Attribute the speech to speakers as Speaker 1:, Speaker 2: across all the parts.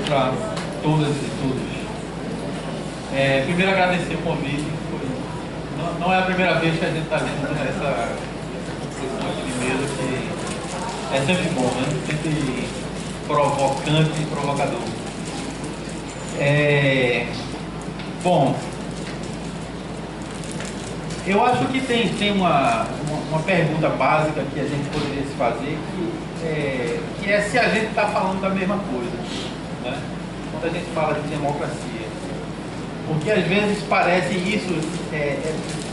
Speaker 1: para todas e todos. Primeiro agradecer o convite. Não é a primeira vez que a gente está junto nessa discussão aqui de mesa, que é sempre bom, né? Sempre provocante e provocador. Bom, eu acho que tem uma pergunta básica que a gente poderia se fazer, que é se a gente está falando da mesma coisa, né? Quando a gente fala de democracia. Porque às vezes parece isso,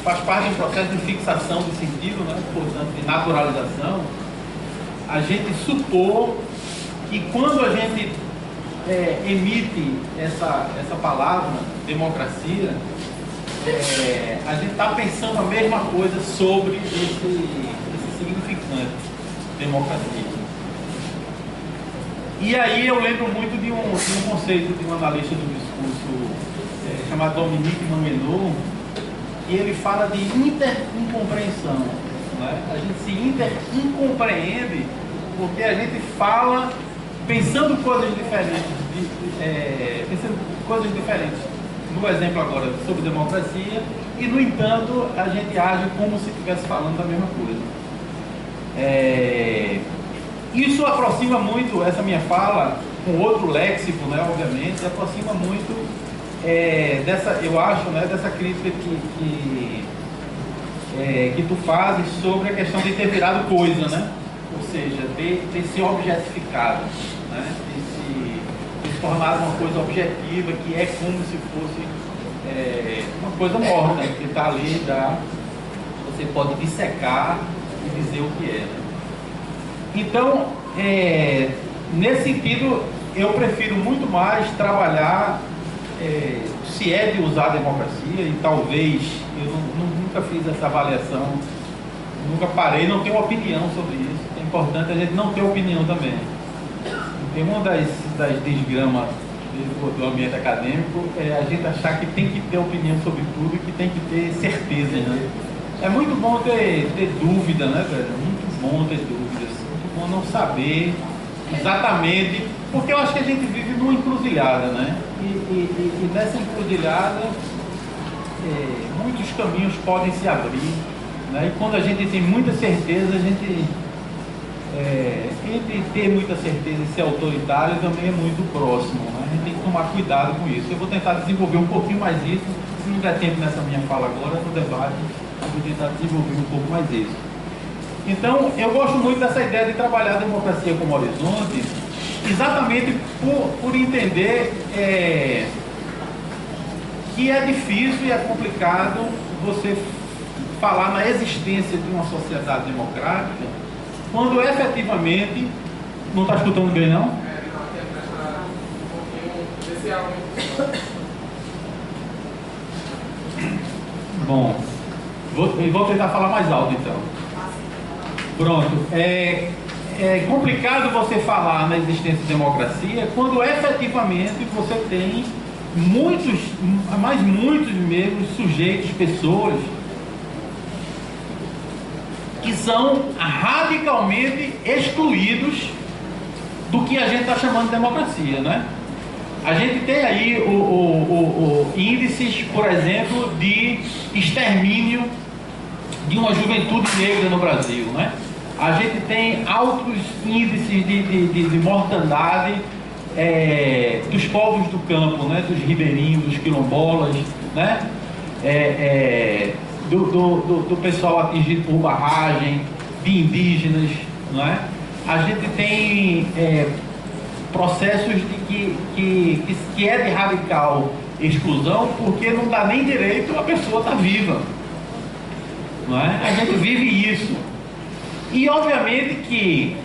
Speaker 1: faz parte de um processo de fixação de sentido, né? Portanto, de naturalização, a gente supor que quando a gente emite essa palavra, democracia, a gente está pensando a mesma coisa sobre esse significante, democracia. E aí eu lembro muito de um conceito de um analista do discurso chamado Dominique Manguenot, e ele fala de inter-incompreensão, né? A gente se inter-incompreende porque a gente fala pensando coisas diferentes, no exemplo agora sobre democracia, e no entanto a gente age como se estivesse falando da mesma coisa. Isso aproxima muito, essa minha fala, com outro léxico, né, obviamente, aproxima muito eu acho, né, dessa crítica que tu fazes sobre a questão de ter virado coisa, né? Ou seja, ter se objetificado, né? Ter se tornado uma coisa objetiva, que é como se fosse uma coisa morta, que está ali, você pode dissecar e dizer o que é, né? Então, nesse sentido, eu prefiro muito mais trabalhar, se é de usar a democracia, e talvez, eu nunca fiz essa avaliação, nunca parei, não tenho opinião sobre isso. É importante a gente não ter opinião também. Porque uma das desgramas do ambiente acadêmico é a gente achar que tem que ter opinião sobre tudo e que tem que ter certeza, né? É muito bom ter dúvida, né, velho? Muito bom ter dúvidas, muito bom não saber exatamente, porque eu acho que a gente vive numa encruzilhada, né? E nessa encruzilhada muitos caminhos podem se abrir, né? E quando a gente tem muita certeza, a gente entre ter muita certeza e ser autoritário também é muito próximo, né? A gente tem que tomar cuidado com isso. Eu vou tentar desenvolver um pouquinho mais isso, se não der tempo nessa minha fala agora, no debate eu vou tentar desenvolver um pouco mais isso. Então, eu gosto muito dessa ideia de trabalhar a democracia como horizonte, exatamente por entender que é difícil e é complicado você falar na existência de uma sociedade democrática quando efetivamente... Não está escutando bem, não? Bom, vou tentar falar mais alto então. Pronto. É complicado você falar na existência de democracia quando efetivamente você tem muitos mesmo sujeitos, pessoas que são radicalmente excluídos do que a gente está chamando de democracia, né? A gente tem aí índices, por exemplo, de extermínio de uma juventude negra no Brasil, né? A gente tem altos índices de mortandade dos povos do campo, né? Dos ribeirinhos, dos quilombolas, né? Do pessoal atingido por barragem, de indígenas, não é? A gente tem processos que é de radical exclusão, porque não dá nem direito a pessoa estar viva, não é? A gente vive isso. E obviamente que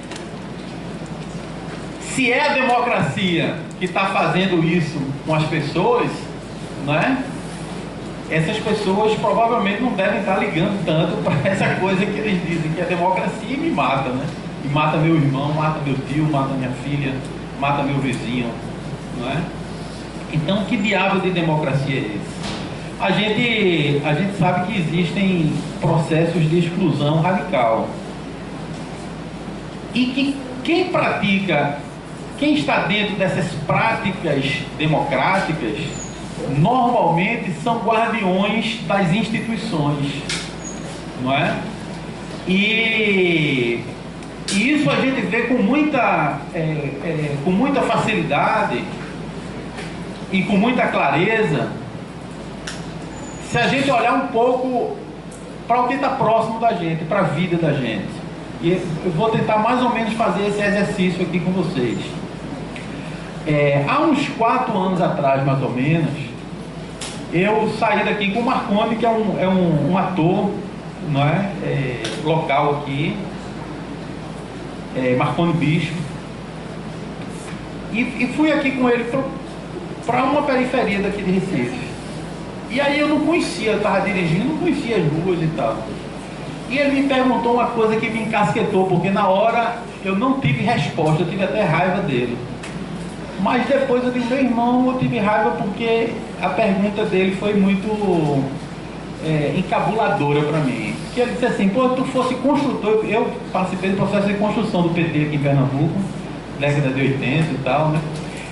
Speaker 1: se é a democracia que está fazendo isso com as pessoas, não é? Essas pessoas provavelmente não devem estar ligando tanto para essa coisa que eles dizem que é democracia e me mata, né? E mata meu irmão, mata meu tio, mata minha filha, mata meu vizinho, não é? Então, que diabo de democracia é esse? A gente sabe que existem processos de exclusão radical. E que quem pratica quem está dentro dessas práticas democráticas normalmente são guardiões das instituições, não é? E isso a gente vê com muita facilidade e com muita clareza se a gente olhar um pouco para o que está próximo da gente, para a vida da gente. E eu vou tentar mais ou menos fazer esse exercício aqui com vocês. Há uns 4 anos atrás, mais ou menos, eu saí daqui com o Marconi, que é um ator, não é? Local aqui, Marconi Bispo, e fui aqui com ele para uma periferia daqui de Recife. E aí eu não conhecia, eu estava dirigindo, não conhecia as ruas e tal. E ele me perguntou uma coisa que me encasquetou, porque na hora eu não tive resposta, eu tive até raiva dele. Mas depois eu disse, meu irmão, eu tive raiva porque a pergunta dele foi muito encabuladora para mim. Que ele disse assim, pô, tu fosse construtor, eu participei do processo de construção do PT aqui em Pernambuco, década de 80 e tal, né?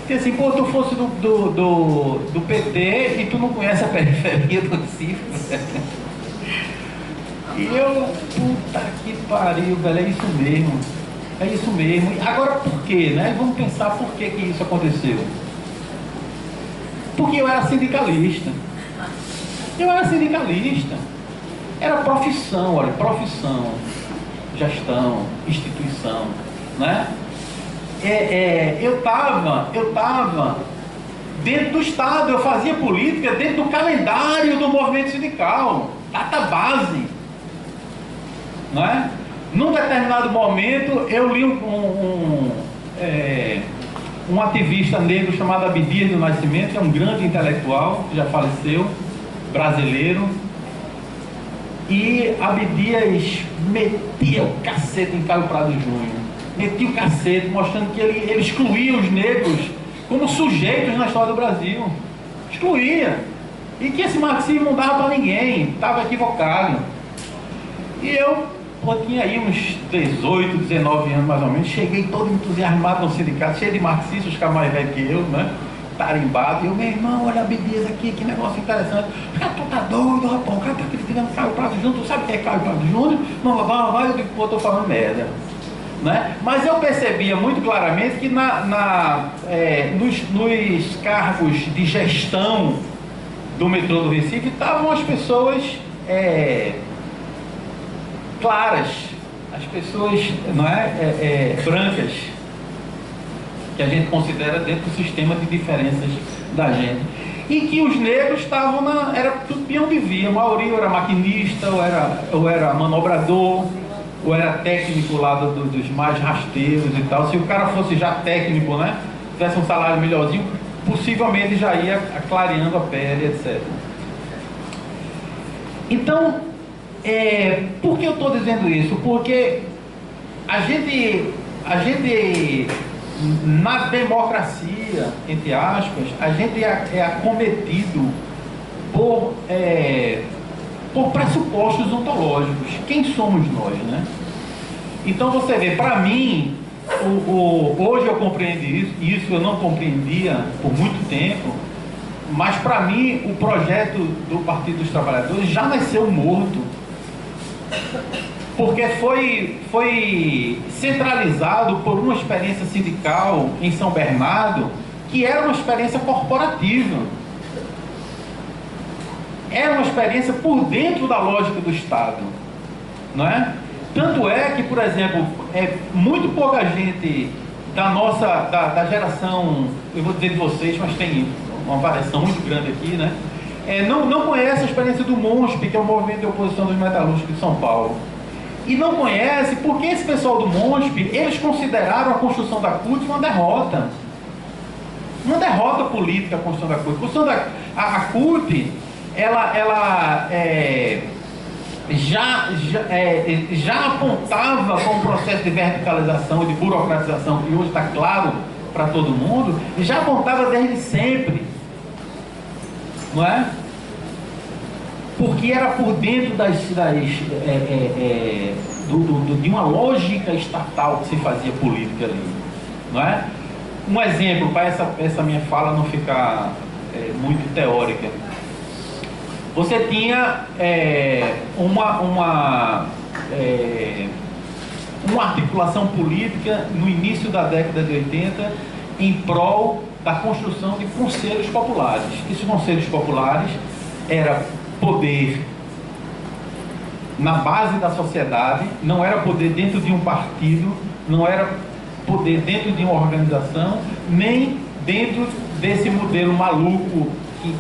Speaker 1: E assim, pô, tu fosse do PT e tu não conhece a periferia do Recife. E eu, puta que pariu, velho, é isso mesmo. É isso mesmo. Agora por quê, né? Vamos pensar por que isso aconteceu. Porque eu era sindicalista. Era profissão, olha, profissão, gestão, instituição, né? Eu estava dentro do Estado, eu fazia política dentro do calendário do movimento sindical, data base, não é? Num determinado momento, eu li um ativista negro chamado Abdias do Nascimento, que é um grande intelectual, que já faleceu, brasileiro, e Abdias metia o cacete em Caio Prado Júnior, metia o cacete, mostrando que ele excluía os negros como sujeitos na história do Brasil, excluía, e que esse marxismo não dava para ninguém, estava equivocado. E eu tinha aí uns 18, 19 anos mais ou menos, cheguei todo entusiasmado no sindicato, cheio de marxistas, os caras mais velhos que eu, né? Tarimbado, e eu, meu irmão, olha a Abdias aqui, que negócio interessante. Cara, tu tá doido, rapaz, o cara tá criticando Caio Prado Júnior, tu sabe o que é Caio Prado Júnior? Não, eu digo, pô, eu tô falando merda. Né? Mas eu percebia muito claramente que nos cargos de gestão do metrô do Recife estavam as pessoas claras, as pessoas brancas, que a gente considera dentro do sistema de diferenças da gente, e que os negros estavam era tudo peão de via, a maioria era maquinista, ou era manobrador, ou era técnico lá dos mais rasteiros e tal. Se o cara fosse já técnico, né, tivesse um salário melhorzinho, possivelmente já ia clareando a pele, etc. Então, por que eu estou dizendo isso? Porque a gente, na democracia, entre aspas, a gente é acometido por pressupostos ontológicos. Quem somos nós, né? Então você vê, para mim, hoje eu compreendo isso eu não compreendia por muito tempo, mas para mim o projeto do Partido dos Trabalhadores já nasceu morto, porque foi centralizado por uma experiência sindical em São Bernardo, que era uma experiência corporativa. Era uma experiência por dentro da lógica do Estado, não é? Tanto é que, por exemplo, muito pouca gente da geração, eu vou dizer de vocês, mas tem uma variação muito grande aqui, né? Não conhece a experiência do MONSP, que é o Movimento de Oposição dos Metalúrgicos de São Paulo. E não conhece porque esse pessoal do MONSP, eles consideraram a construção da CUT uma derrota. Uma derrota política, a construção da CUT. A CUT, ela já apontava com o processo de verticalização e de burocratização, que hoje está claro para todo mundo, e já apontava desde sempre, não é? Porque era por dentro de uma lógica estatal que se fazia política ali, não é? Um exemplo para essa minha fala não ficar muito teórica. Você tinha uma articulação política no início da década de 80 em prol da construção de conselhos populares. Esses conselhos populares era poder na base da sociedade, não era poder dentro de um partido, não era poder dentro de uma organização, nem dentro desse modelo maluco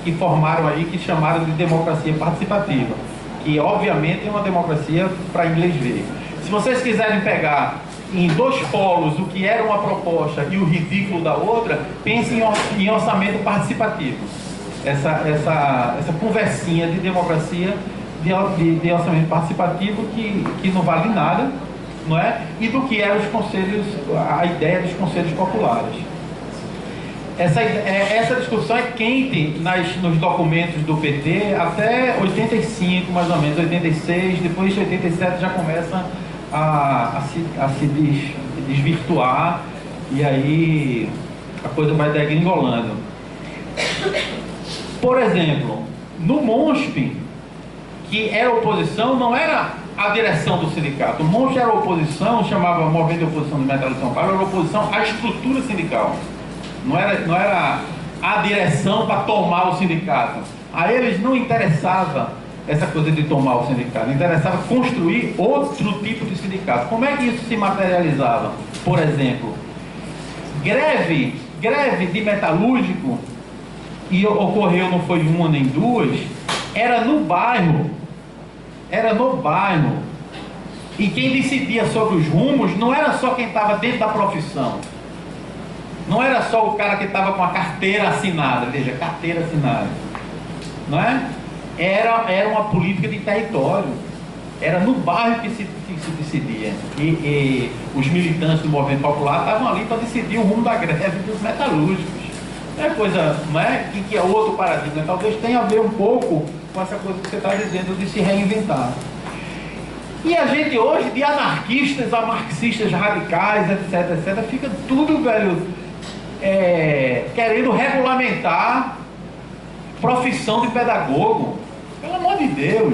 Speaker 1: que formaram aí, que chamaram de democracia participativa, que obviamente é uma democracia para inglês ver. Se vocês quiserem pegar em dois polos o que era uma proposta e o ridículo da outra, pensem em orçamento participativo. Essa conversinha de democracia de orçamento participativo que não vale nada, não é? E do que eram os conselhos, a ideia dos conselhos populares. Essa discussão é quente nos documentos do PT até 85, mais ou menos, 86, depois de 87 já começa a se desvirtuar, e aí a coisa vai degringolando. Por exemplo, no MONSP, que era oposição, não era a direção do sindicato. O MONSP era oposição, chamava Movimento de Oposição do Metal de São Paulo, era oposição à estrutura sindical. Não era a direção para tomar o sindicato. A eles não interessava essa coisa de tomar o sindicato, interessava construir outro tipo de sindicato. Como é que isso se materializava? Por exemplo, greve de metalúrgico, e ocorreu, não foi uma nem duas, era no bairro, e quem decidia sobre os rumos não era só quem estava dentro da profissão, não era só o cara que estava com a carteira assinada, veja, carteira assinada, não é? Era uma política de território, era no bairro que se decidia, e os militantes do movimento popular estavam ali para decidir o rumo da greve dos metalúrgicos. É coisa, não é? Que é outro paradigma, talvez tenha a ver um pouco com essa coisa que você está dizendo de se reinventar. E a gente hoje, de anarquistas a marxistas radicais, etc, fica tudo, velho, querendo regulamentar profissão de pedagogo. Pelo amor de Deus.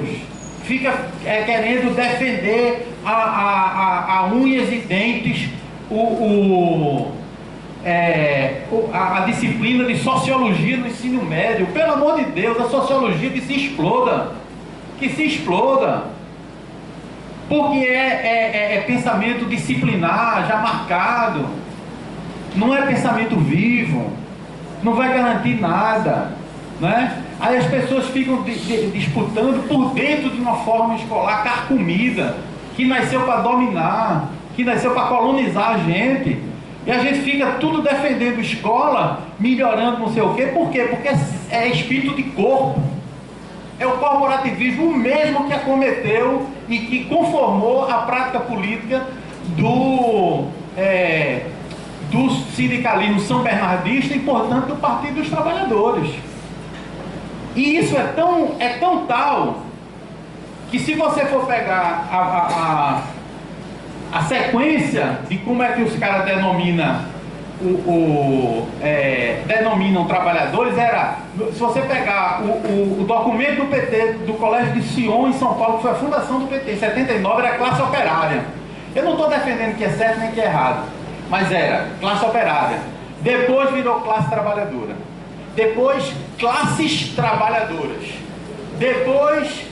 Speaker 1: Fica querendo defender a unhas e dentes a disciplina de sociologia no ensino médio. Pelo amor de Deus, a sociologia que se exploda, porque é pensamento disciplinar, já marcado, não é pensamento vivo, não vai garantir nada, né? Aí as pessoas ficam disputando por dentro de uma forma escolar carcomida, que nasceu para dominar, que nasceu para colonizar a gente. E a gente fica tudo defendendo escola, melhorando não sei o quê. Por quê? Porque é espírito de corpo. É o corporativismo mesmo que acometeu e que conformou a prática política do sindicalismo são bernardista e, portanto, do Partido dos Trabalhadores. E isso é tão tal que, se você for pegar a sequência de como é que os caras denominam trabalhadores, se você pegar o documento do PT, do Colégio de Sion em São Paulo, que foi a fundação do PT, em 79, era classe operária. Eu não estou defendendo que é certo nem que é errado, mas era classe operária. Depois virou classe trabalhadora. Depois classes trabalhadoras. Depois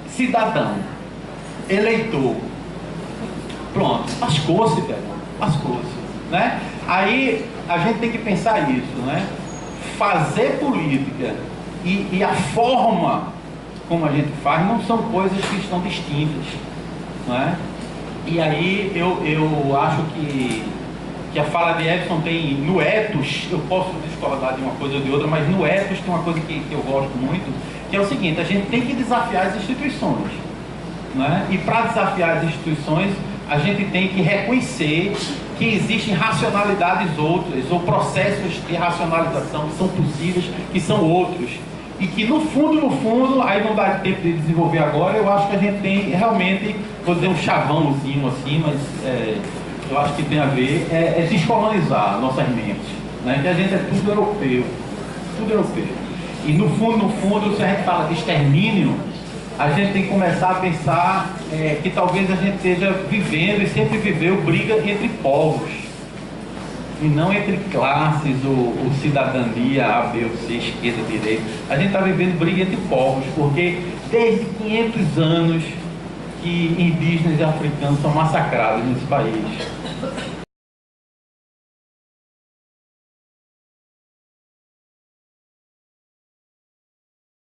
Speaker 1: cidadão, eleitor. Pronto, lascou-se, velho, lascou-se, né? Aí a gente tem que pensar isso, né? Fazer política e a forma como a gente faz não são coisas que estão distintas, não é? E aí eu acho que a fala de Edson tem, no ethos, eu posso discordar de uma coisa ou de outra, mas no ethos tem uma coisa que eu gosto muito, que é o seguinte: a gente tem que desafiar as instituições, não é? E para desafiar as instituições, a gente tem que reconhecer que existem racionalidades outras, ou processos de racionalização que são possíveis, que são outros. E que no fundo, aí não dá tempo de desenvolver agora, eu acho que a gente tem realmente, vou dizer um chavãozinho assim, mas eu acho que tem a ver, descolonizar nossas mentes. né? Que a gente é tudo europeu, tudo europeu. E no fundo, se a gente fala de extermínio, a gente tem que começar a pensar que talvez a gente esteja vivendo e sempre viveu briga entre povos, e não entre classes ou cidadania A, B ou C, esquerda, direita. A gente está vivendo briga entre povos, porque desde 500 anos que indígenas e africanos são massacrados nesse país.